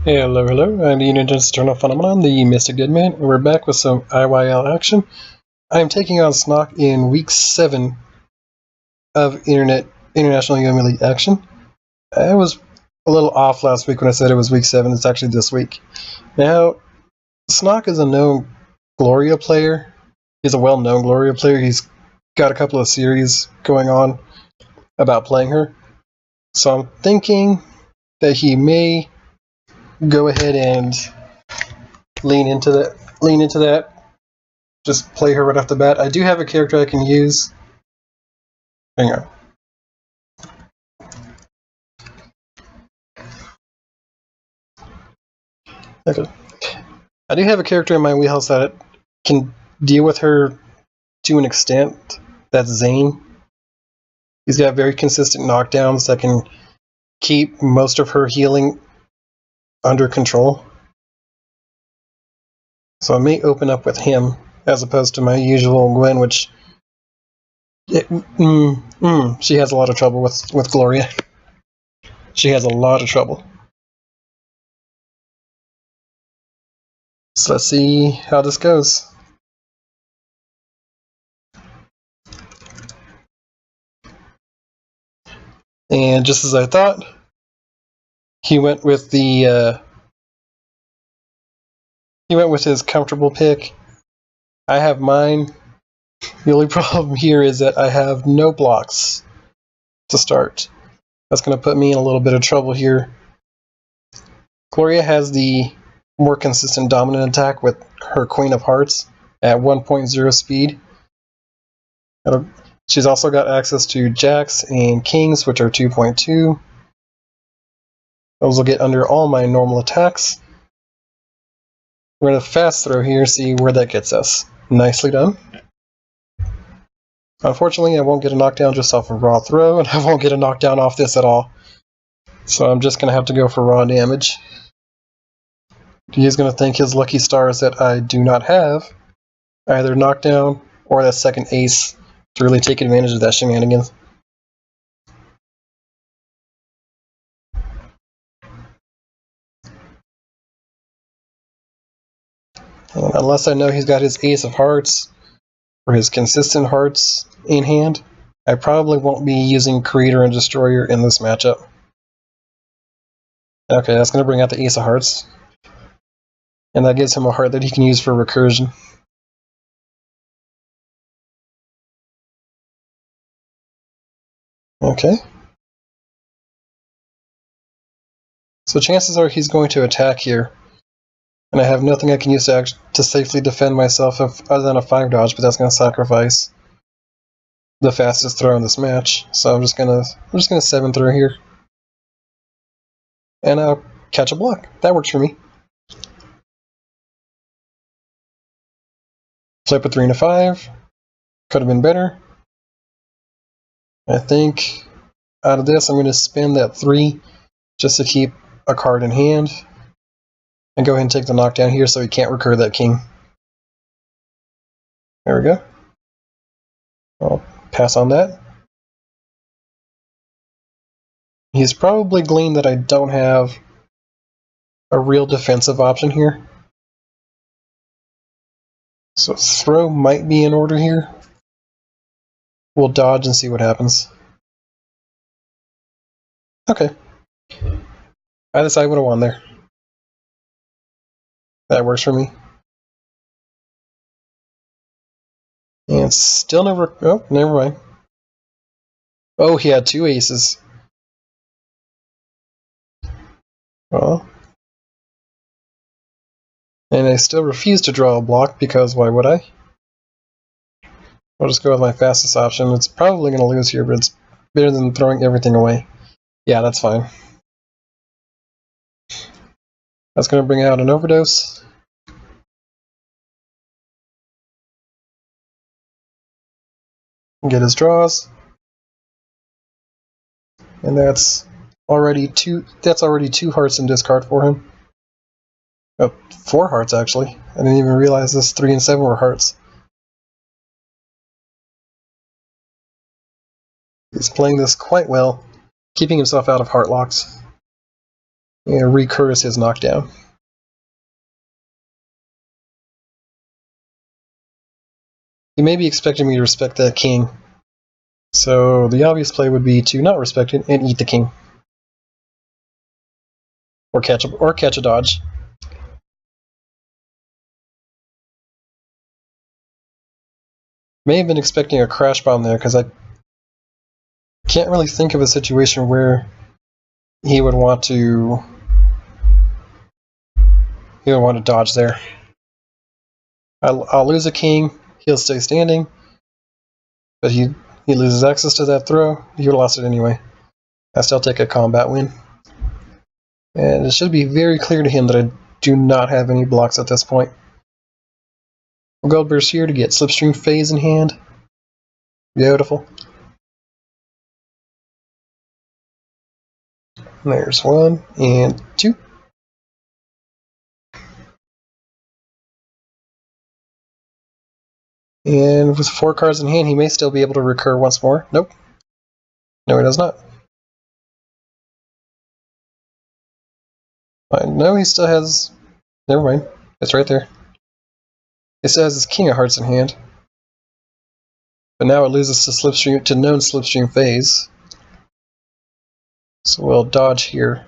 Hello, I'm the International Phenomenon, the Mystic Deadman, and we're back with some IYL action. I am taking on snoc in Week 7 of International Yomi League action. I was a little off last week when I said it was Week 7, it's actually this week. Now, snoc is a known Gloria player. He's a well-known Gloria player. He's got a couple of series going on about playing her. So I'm thinking that he may go ahead and lean into that. Just play her right off the bat. I do have a character I can use. Hang on. Okay. I do have a character in my wheelhouse that can deal with her to an extent. That's Zane. He's got very consistent knockdowns that can keep most of her healing under control. So I may open up with him as opposed to my usual Gwen, which she has a lot of trouble with Gloria. She has a lot of trouble. So let's see how this goes. And just as I thought, he went with his comfortable pick. I have mine. The only problem here is that I have no blocks to start. That's going to put me in a little bit of trouble here. Gloria has the more consistent dominant attack with her Queen of Hearts at 1.0 speed. She's also got access to Jacks and Kings, which are 2.2. Those will get under all my normal attacks. We're going to fast throw here, see where that gets us. Nicely done. Unfortunately, I won't get a knockdown just off of raw throw, and I won't get a knockdown off this at all. So I'm just going to have to go for raw damage. He's going to thank his lucky stars that I do not have either knockdown or that second ace to really take advantage of that shenanigans. And unless I know he's got his ace of hearts or his consistent hearts in hand, I probably won't be using Creator and Destroyer in this matchup. Okay, that's going to bring out the ace of hearts. And that gives him a heart that he can use for recursion. Okay. So chances are he's going to attack here. And I have nothing I can use to safely defend myself other than a 5 dodge, but that's going to sacrifice the fastest throw in this match. So I'm just gonna 7 throw here. And I'll catch a block. That works for me. Flip a 3 and a 5. Could have been better. I think out of this I'm going to spend that 3 just to keep a card in hand. And go ahead and take the knockdown here so he can't recur that king. There we go. I'll pass on that. He's probably gleaned that I don't have a real defensive option here. So throw might be in order here. We'll dodge and see what happens. Okay. I decide what I want there. That works for me. And still never... Oh, never mind. Oh, he had 2 aces. Well... And I still refuse to draw a block because why would I? I'll just go with my fastest option. It's probably going to lose here, but it's better than throwing everything away. Yeah, that's fine. That's going to bring out an overdose. Get his draws. And that's already 2 hearts in discard for him. Oh, 4 hearts actually. I didn't even realize this 3 and 7 were hearts. He's playing this quite well, keeping himself out of heart locks. and recurs his knockdown. He may be expecting me to respect that king, so the obvious play would be to not respect it and eat the king, or catch a dodge. May have been expecting a crash bomb there because I can't really think of a situation where he would want to dodge there. I'll lose a king. He'll stay standing, but he loses access to that throw. He would have lost it anyway. I still take a combat win. And it should be very clear to him that I do not have any blocks at this point. Gold Burst here to get Slipstream Phase in hand. Beautiful. There's 1 and 2. And with 4 cards in hand, he may still be able to recur once more. Nope. No, he does not. No, he still has... Never mind. It's right there. He still has his King of Hearts in hand. But now it loses to known Slipstream Phase. So we'll dodge here.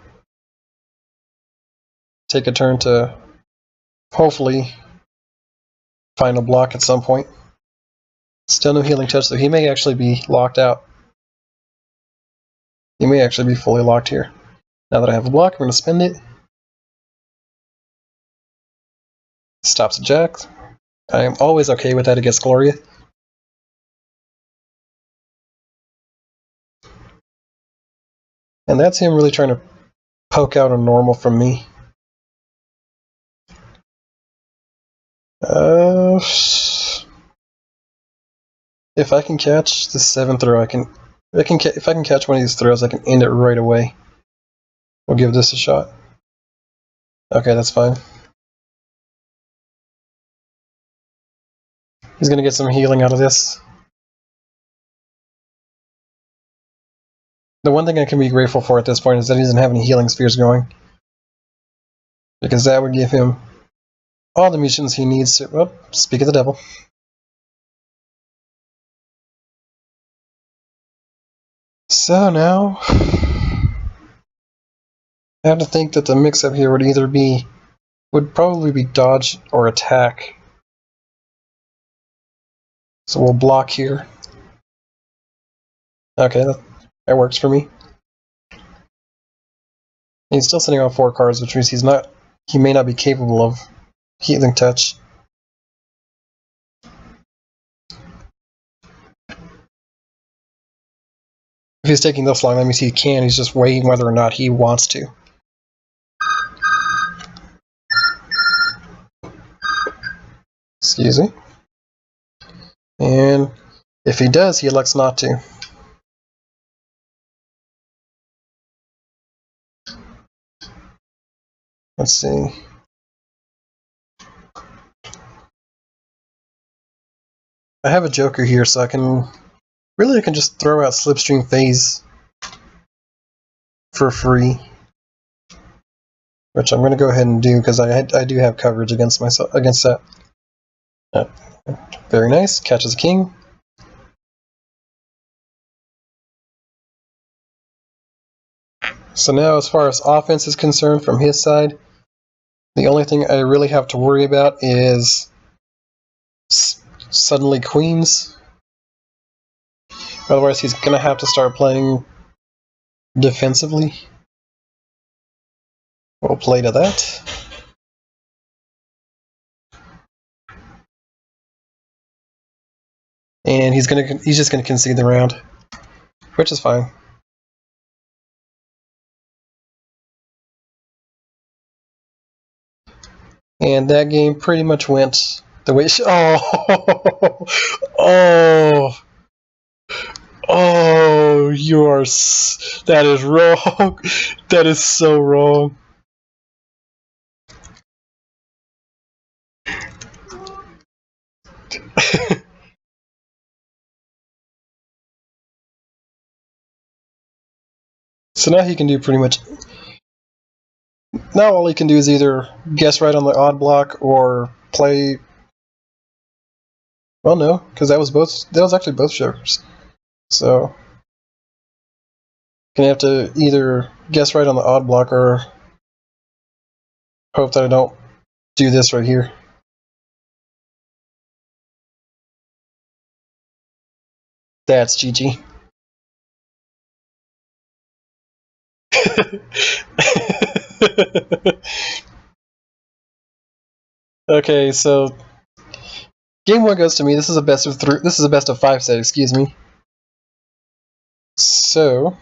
Take a turn to hopefully find a block at some point. Still no Healing Touch, so he may actually be locked out. He may actually be fully locked here. Now that I have a block, I'm going to spend it. Stops a Jack. I am always okay with that against Gloria. And that's him really trying to poke out a normal from me. If I can catch the 7th throw, if I can catch one of these throws, I can end it right away. We'll give this a shot. Okay, that's fine. He's going to get some healing out of this. The one thing I can be grateful for at this point is that he doesn't have any healing spheres going. Because that would give him all the munitions he needs to... Oh, speak of the devil. So now... I have to think that the mix-up here would probably be dodge or attack. So we'll block here. Okay, that works for me. He's still sitting on 4 cards, which means he may not be capable of Healing Touch. If he's taking this long, that means he can. He's just weighing whether or not he wants to. Excuse me. And if he does, he elects not to. Let's see. I have a Joker here, so I can just throw out Slipstream Phase for free, which I'm going to go ahead and do because I do have coverage against that. Very nice. Catches a king. So now, as far as offense is concerned from his side, the only thing I really have to worry about is suddenly queens. Otherwise, he's going to have to start playing defensively. We'll play to that. And he's just going to concede the round, which is fine. And that game pretty much went the way that is wrong. That is so wrong. So now he can do pretty much Now all he can do is either guess right on the odd block or play. Well, no, because that was actually both jokers. So gonna have to either guess right on the odd block or hope that I don't do this right here. That's GG. Okay, so game one goes to me. This is a best of three. This is a best of 5 set. Excuse me. So,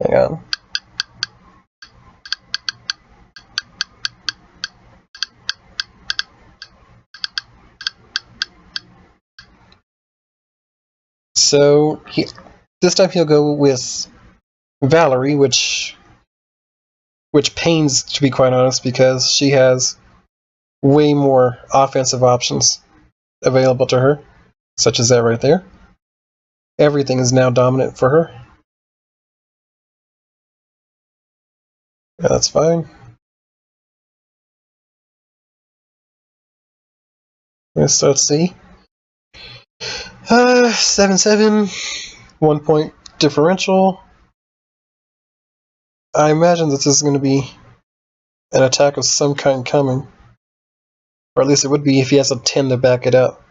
hang on. So this time he'll go with Valerie, which pains, to be quite honest, because she has way more offensive options available to her, such as that right there. Everything is now dominant for her. Yeah, that's fine. So let's see. 7-7, 1 point differential. I imagine that this is going to be an attack of some kind coming. Or at least it would be if he has a 10 to back it up.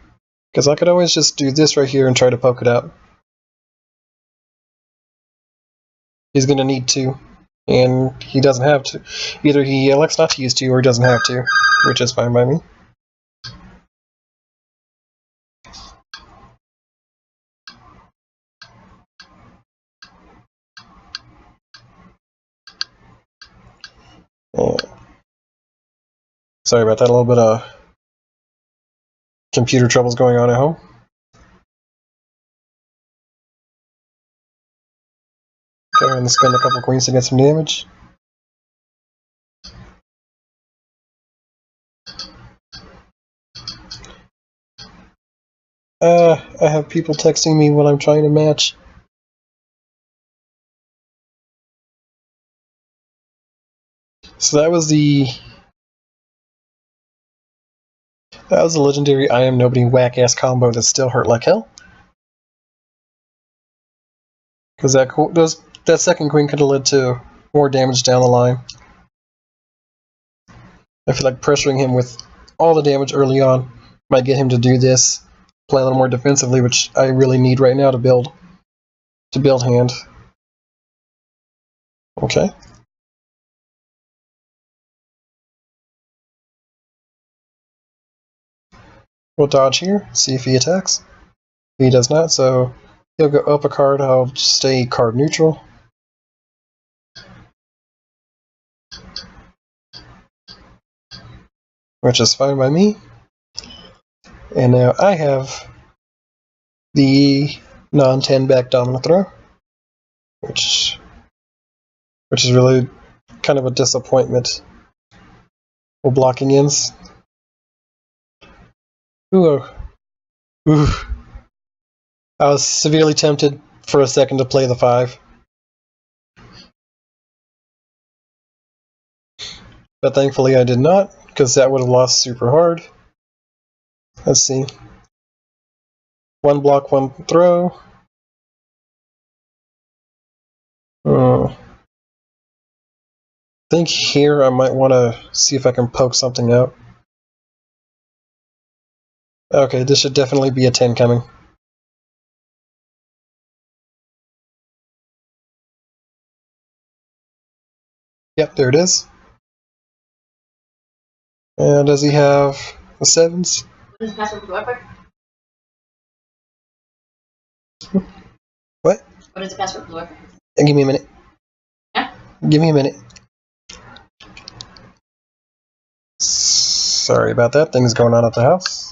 Because I could always just do this right here and try to poke it out. He's going to need to. And he doesn't have to. Either he elects not to use 2 or he doesn't have to. Which is fine by me. Yeah. Sorry about that, a little bit of computer troubles going on at home. Okay, I'm going to spend a couple queens to get some damage. I have people texting me when I'm trying to match. So that was the legendary I am nobody whack ass combo that still hurt like hell. Because that second queen could have led to more damage down the line. I feel like pressuring him with all the damage early on might get him to do this, play a little more defensively, which I really need right now to build hand. Okay. We'll dodge here, see if he attacks. He does not, so he'll go up a card. I'll stay card neutral. Which is fine by me. And now I have the non-10 back dominant throw, which is really kind of a disappointment. Well, blocking ends. Ooh. Ooh. I was severely tempted for a second to play the 5. But thankfully I did not, because that would have lost super hard. Let's see. 1 block, 1 throw. I think here I might want to see if I can poke something out. Okay, this should definitely be a 10 coming. Yep, there it is. And does he have the 7s? What is the password for the Wi-Fi? What? What is the password for the Wi-Fi? Give me a minute. Yeah? Give me a minute. Sorry about that. Things going on at the house.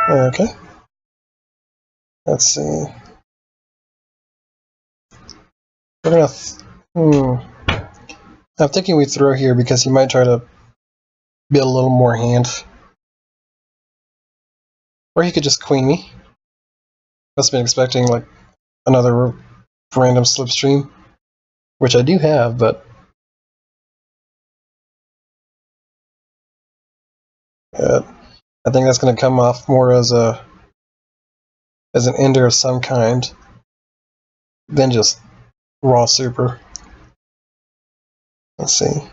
Okay. Let's see. We're gonna. I'm thinking we throw here because he might try to build a little more hand. Or he could just queen me. Must have been expecting like another random slipstream, which I do have, but I think that's going to come off more as an ender of some kind than just raw super. Let's see.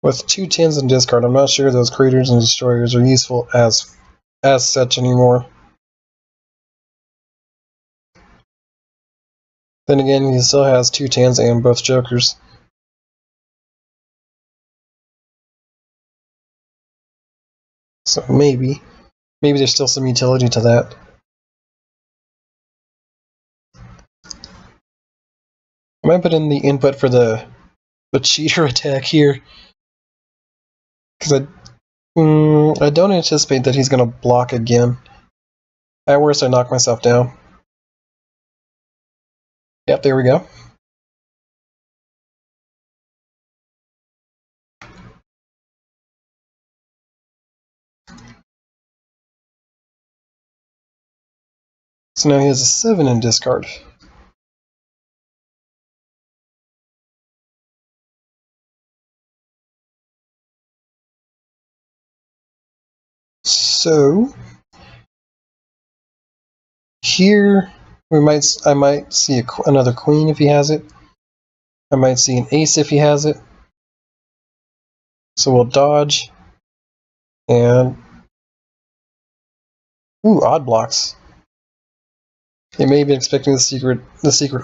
With 2 10s in discard, I'm not sure those creators and destroyers are useful as such anymore. Then again, he still has 2 10s and both jokers. So maybe there's still some utility to that. I might put in the input for the cheater attack here, because I don't anticipate that he's going to block again. At worst, I knock myself down. Yep, there we go. So now he has a 7 in discard. So here I might see another queen if he has it. I might see an ace if he has it. So we'll dodge and odd blocks. He may have been expecting the secret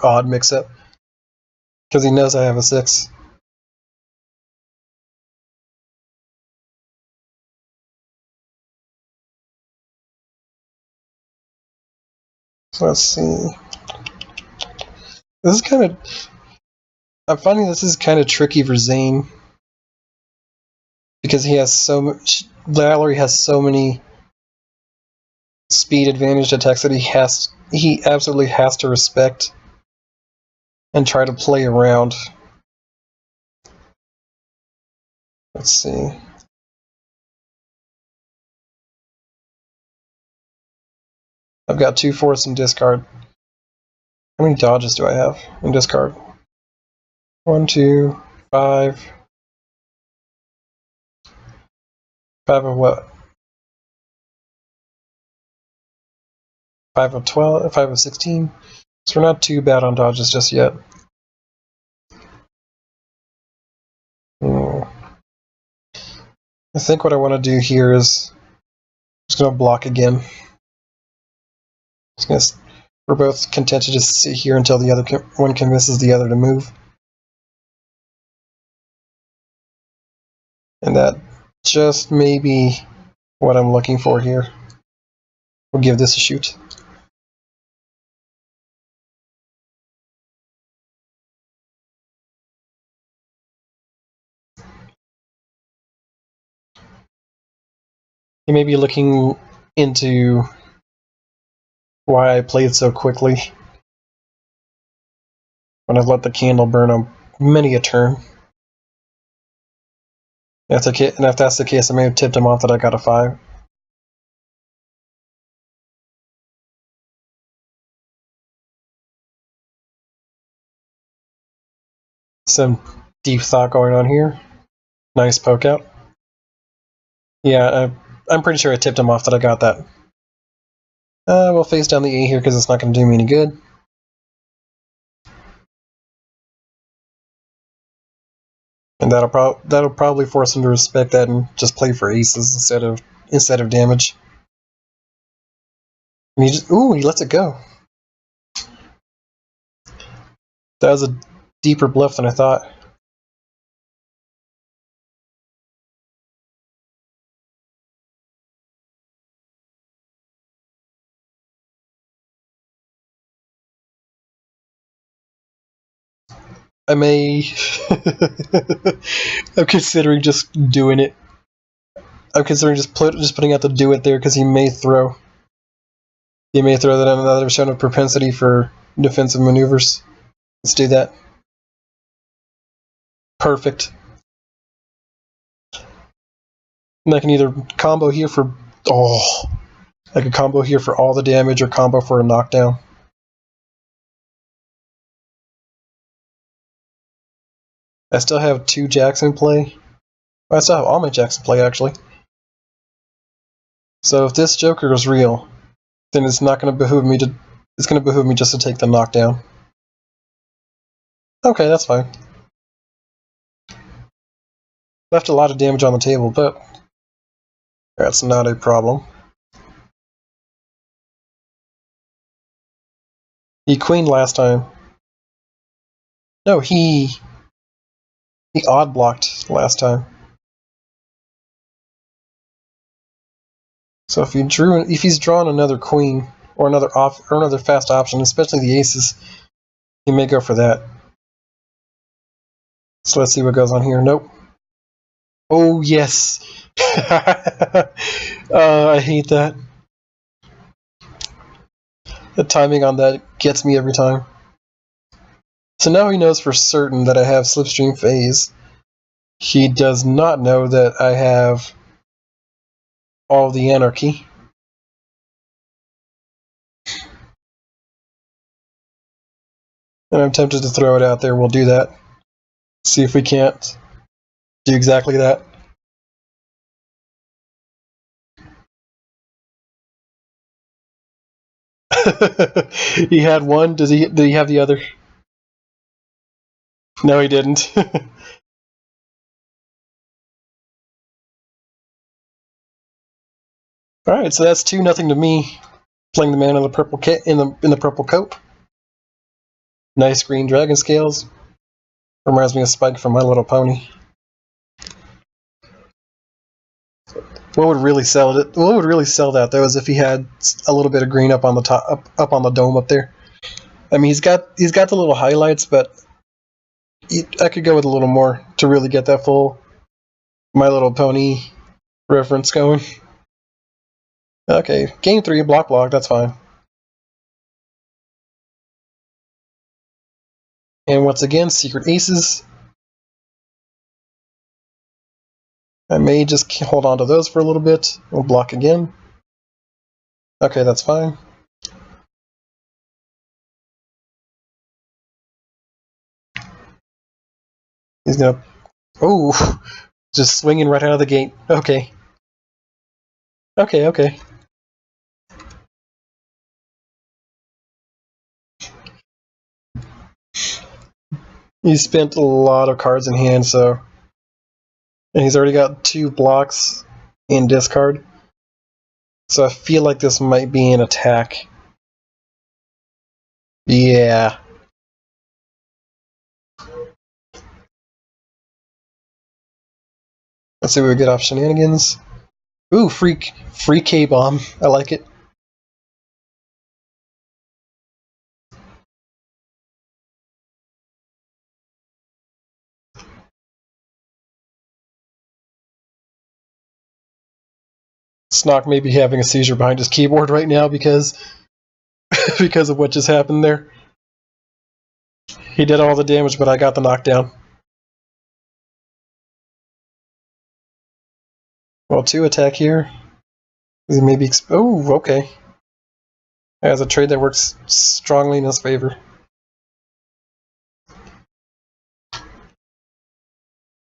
odd mix-up because he knows I have a 6. So let's see. This is kind of. I'm finding this is kind of tricky for Zane because he has so much. Valerie has so many speed advantage attacks that he absolutely has to respect and try to play around. Let's see. I've got 2 4s in discard. How many dodges do I have in discard? 1, 2, 5. 5 of what? 5 of 12, 5 of 16. So we're not too bad on dodges just yet. I think what I want to do here is just going to block again. We're both content to just sit here until the other one convinces the other to move. And that just may be what I'm looking for here. We'll give this a shoot. You may be looking into why I played so quickly when I've let the candle burn on many a turn. And if that's the case, I may have tipped him off that I got a 5. Some deep thought going on here. Nice poke out. Yeah, I'm pretty sure I tipped him off that I got that. We'll face down the A here because it's not going to do me any good. And that'll probably force him to respect that and just play for aces instead of damage. And he lets it go. That was a deeper bluff than I thought. I may... I'm considering just doing it. I'm considering just putting out the do it there because he may throw. He may throw that on another shown of propensity for defensive maneuvers. Let's do that. Perfect. And I can either combo here for... Oh! I could combo here for all the damage or combo for a knockdown. I still have 2 jacks in play. I still have all my jacks in play, actually. So if this Joker is real, then it's not going to behoove me to... It's going to behoove me just to take the knockdown. Okay, that's fine. Left a lot of damage on the table, but that's not a problem. He queened last time. No, he odd blocked last time. So if he's drawn another queen or another fast option, especially the aces, he may go for that. So let's see what goes on here. Nope. Oh yes. I hate that. The timing on that gets me every time. So now he knows for certain that I have Slipstream Phase. He does not know that I have all of the Anarchy. And I'm tempted to throw it out there. We'll do that. See if we can't do exactly that. He had one. Did he have the other? No, he didn't. All right, so that's 2-0 to me. Playing the man in the purple in the purple coat. Nice green dragon scales. Reminds me of Spike from My Little Pony. What would really sell it? What would really sell that though is if he had a little bit of green up on the top, up on the dome up there. I mean, he's got the little highlights, but I could go with a little more to really get that full My Little Pony reference going. Okay, game 3, block, that's fine. And once again, secret aces. I may just hold on to those for a little bit. We'll block again. Okay, that's fine. He's gonna... Oh! Just swinging right out of the gate. Okay. Okay. He spent a lot of cards in hand, so... And he's already got 2 blocks in discard. So I feel like this might be an attack. Yeah. Let's see what we get off shenanigans. Ooh, free K-bomb. I like it. Snoc may be having a seizure behind his keyboard right now because of what just happened there. He did all the damage, but I got the knockdown. Well, 2 attack here. Maybe oh, okay. That's a trade that works strongly in his favor.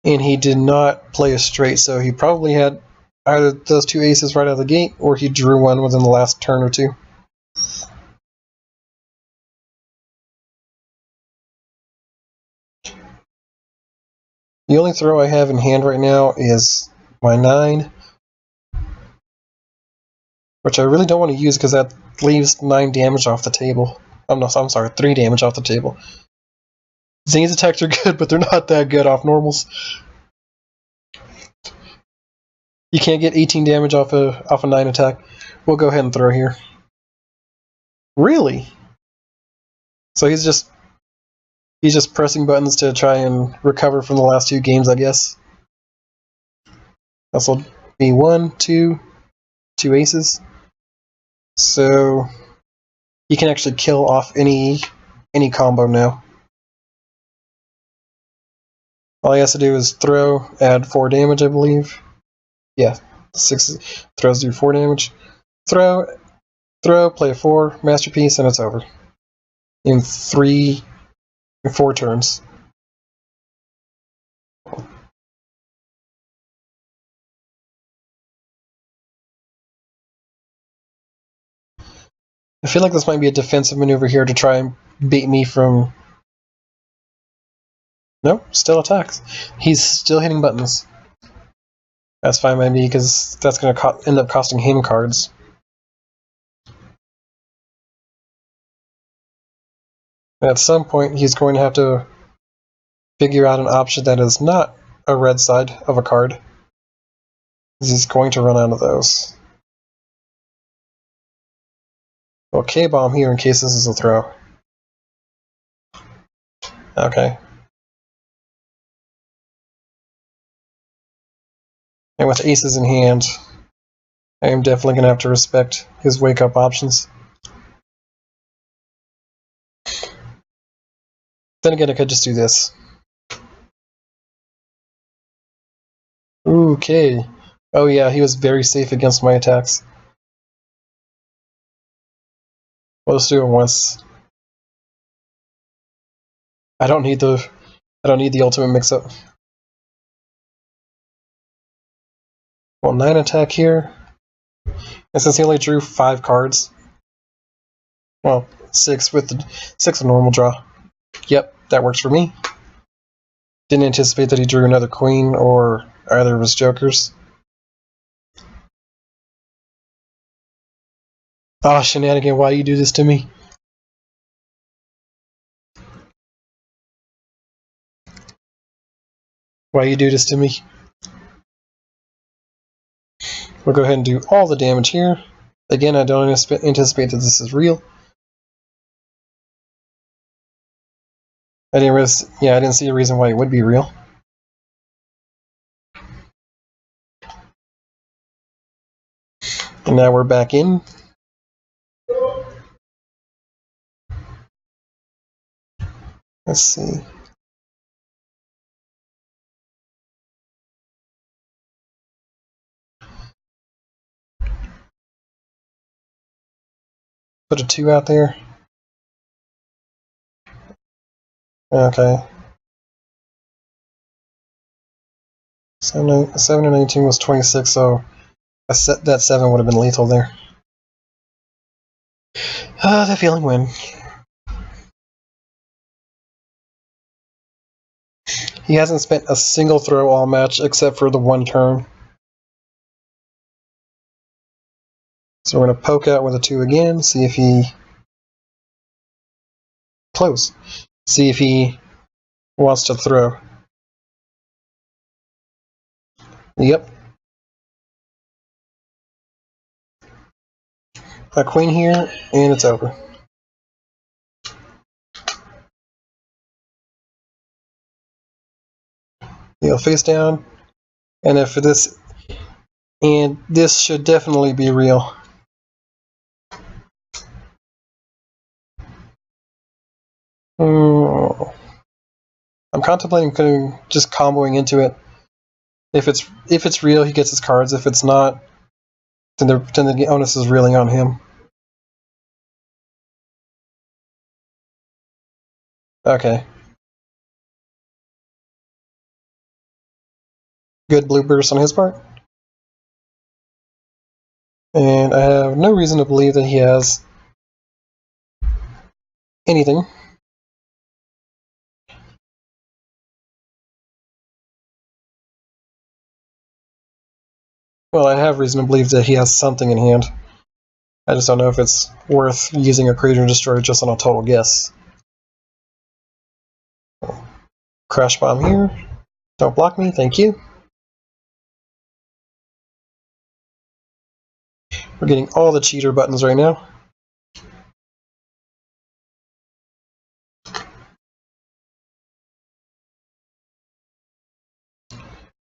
And he did not play a straight, so he probably had either those 2 aces right out of the gate, or he drew one within the last turn or 2. The only throw I have in hand right now is my 9, which I really don't want to use because that leaves 9 damage off the table. I'm sorry, 3 damage off the table. Zane's attacks are good, but they're not that good off normals. You can't get 18 damage off a 9 attack. We'll go ahead and throw here. Really? So he's just He's just pressing buttons to try and recover from the last two games, I guess. This will be 1, 2, 2 aces. So he can actually kill off any combo now. All he has to do is throw, add 4 damage, I believe. Yeah, 6 throws do 4 damage. Throw, play a 4, masterpiece, and it's over. In 4 turns. I feel like this might be a defensive maneuver here to try and bait me from... Nope, still attacks. He's still hitting buttons. That's fine by me, because that's going to end up costing him cards. At some point, he's going to have to figure out an option that is not a red side of a card. He's going to run out of those. Well, K-bomb here in case this is a throw. Okay. And with aces in hand, I am definitely going to have to respect his wake-up options. Then again, I could just do this. Okay. Oh yeah, he was very safe against my attacks. Well, let's do it once. I don't need the ultimate mix-up. Well, 9 attack here. And since he only drew 5 cards, well, 6 with a normal draw. Yep, that works for me. Didn't anticipate that he drew another queen or either of his jokers. Ah, shenanigan, why do you do this to me? Why you do this to me? We'll go ahead and do all the damage here. Again, I don't anticipate that this is real. I didn't see a reason why it would be real. And now we're back in. Let's see. Put a 2 out there. Okay. 7 and 19 was 26, so that 7 would have been lethal there. The feeling win. He hasn't spent a single throw all match except for the 1 turn. So we're going to poke out with a 2 again, see if he... Close. See if he wants to throw. Yep. A queen here, and it's over. He'll face down, and if this... And this should definitely be real. I'm contemplating just comboing into it. If it's real, he gets his cards. If it's not, then the onus is really on him. Okay. Good blue burst on his part. And I have no reason to believe that he has anything. Well, I have reason to believe that he has something in hand. I just don't know if it's worth using a Creature and Destroyer just on a total guess. Crash Bomb here. Don't block me, thank you. We're getting all the cheater buttons right now.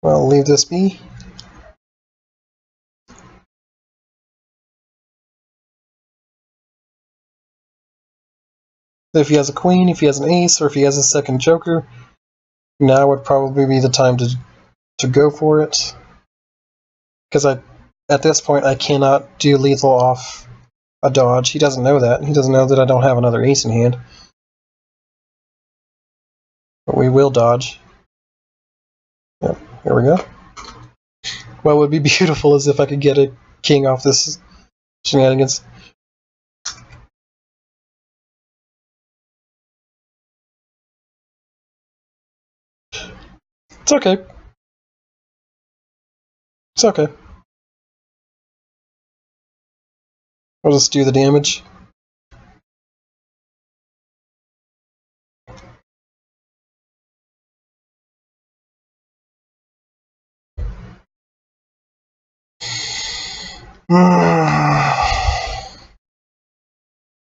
Well, leave this be. If he has a queen, if he has an ace, or if he has a second joker, now would probably be the time to go for it. Because at this point, I cannot do lethal off a dodge. He doesn't know that. He doesn't know that I don't have another ace in hand. But we will dodge. Yep, here we go. What would be beautiful is if I could get a king off this shenanigans. It's okay. It's okay. I'll just do the damage.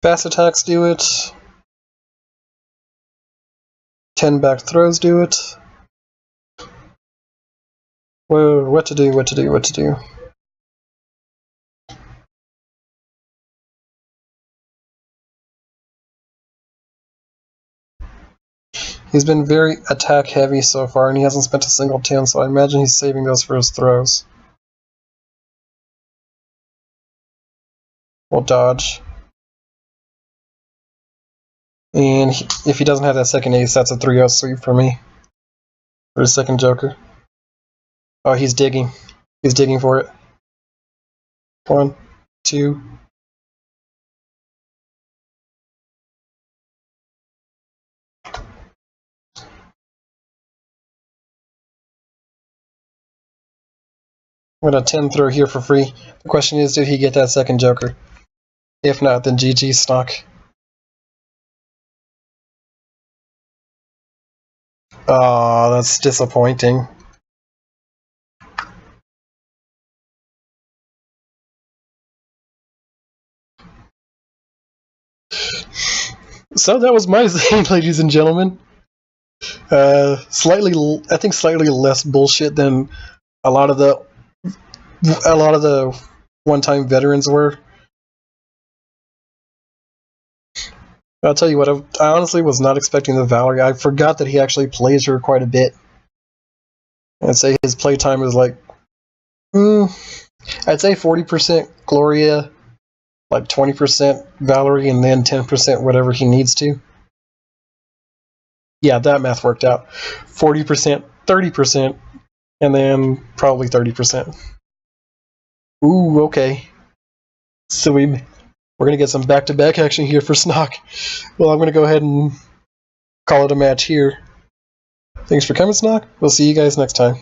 Fast attacks do it. 10 back throws do it. Whoa, what to do, what to do, what to do. He's been very attack heavy so far, and he hasn't spent a single 10, so I imagine he's saving those for his throws. We'll dodge. And if he doesn't have that second ace, that's a 3-0 sweep for me. For his second joker. Oh, he's digging. He's digging for it. 1, 2. I'm going to 10 throw here for free. The question is, did he get that second joker? If not, then GG snoc. Oh, that's disappointing. So that was my zane, ladies and gentlemen. I think slightly less bullshit than a lot of the one-time veterans were. I'll tell you what, I honestly was not expecting the Valerie. I forgot that he actually plays her quite a bit. I'd say his playtime is like, I'd say 40% Gloria, like 20% Valerie, and then 10% whatever he needs to. Yeah, that math worked out. 40%, 30%, and then probably 30%. Ooh, okay. So we're going to get some back-to-back action here for snoc. Well, I'm going to go ahead and call it a match here. Thanks for coming, snoc. We'll see you guys next time.